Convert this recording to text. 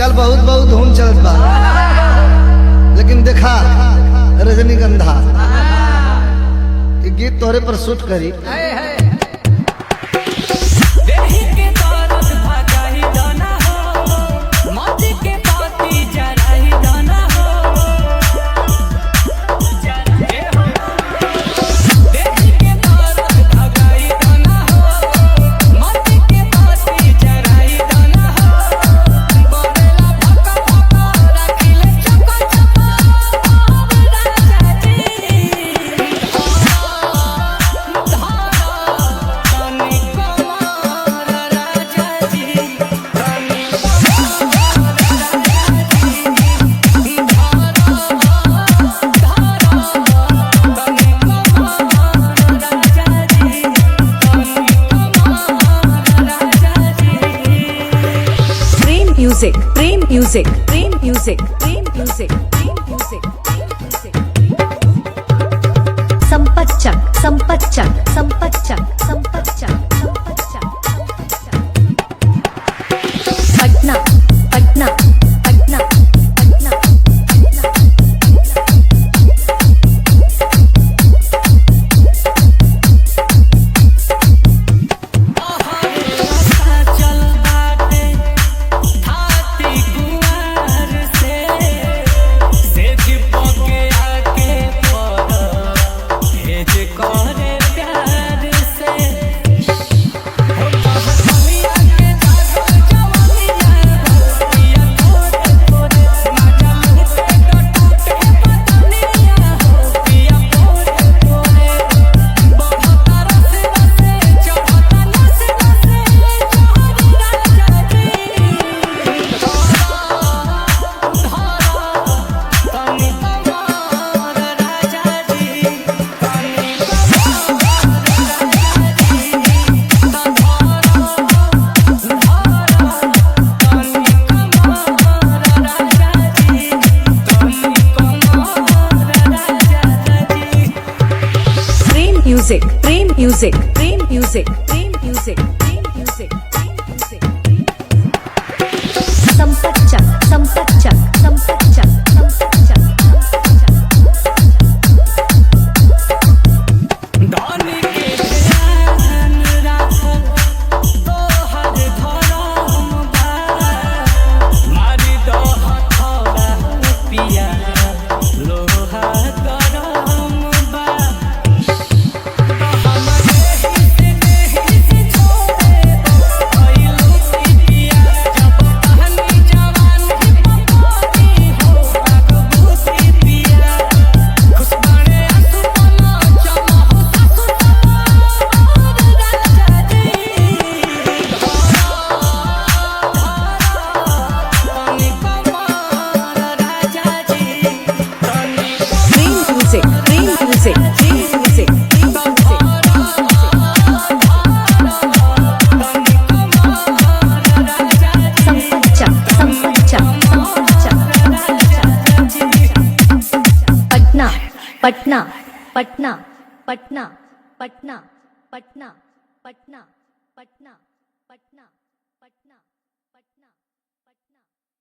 आजकल बहुत बहुत धूम चलत बा, लेकिन देखा रजनीगंधा कि गीत तोहरे पर शूट करी। Music, Prem Music, Prem Music, Prem Music, Prem Music, Prem Music. Sampachak, Sampachak, Sampachak, Sampachak, Sampachak, Sampachak. Patna, Patna, Patna, Patna, Patna. Music, Prem Music, Prem Music, Prem Music, Prem Music, Prem Music. Sampachak, Sampachak, Sampachak, Sampachak, Sampachak. धानी के ध्यान राखो तोहर धरम बा, मारी दो हथौड़ा पिया लोहा गरम बा। Music, Prem Music, Prem Music, Prem Music. Sampachak, Sampachak, Sampachak, Sampachak. Patna, Patna, Patna, Patna, Patna, Patna, Patna, Patna.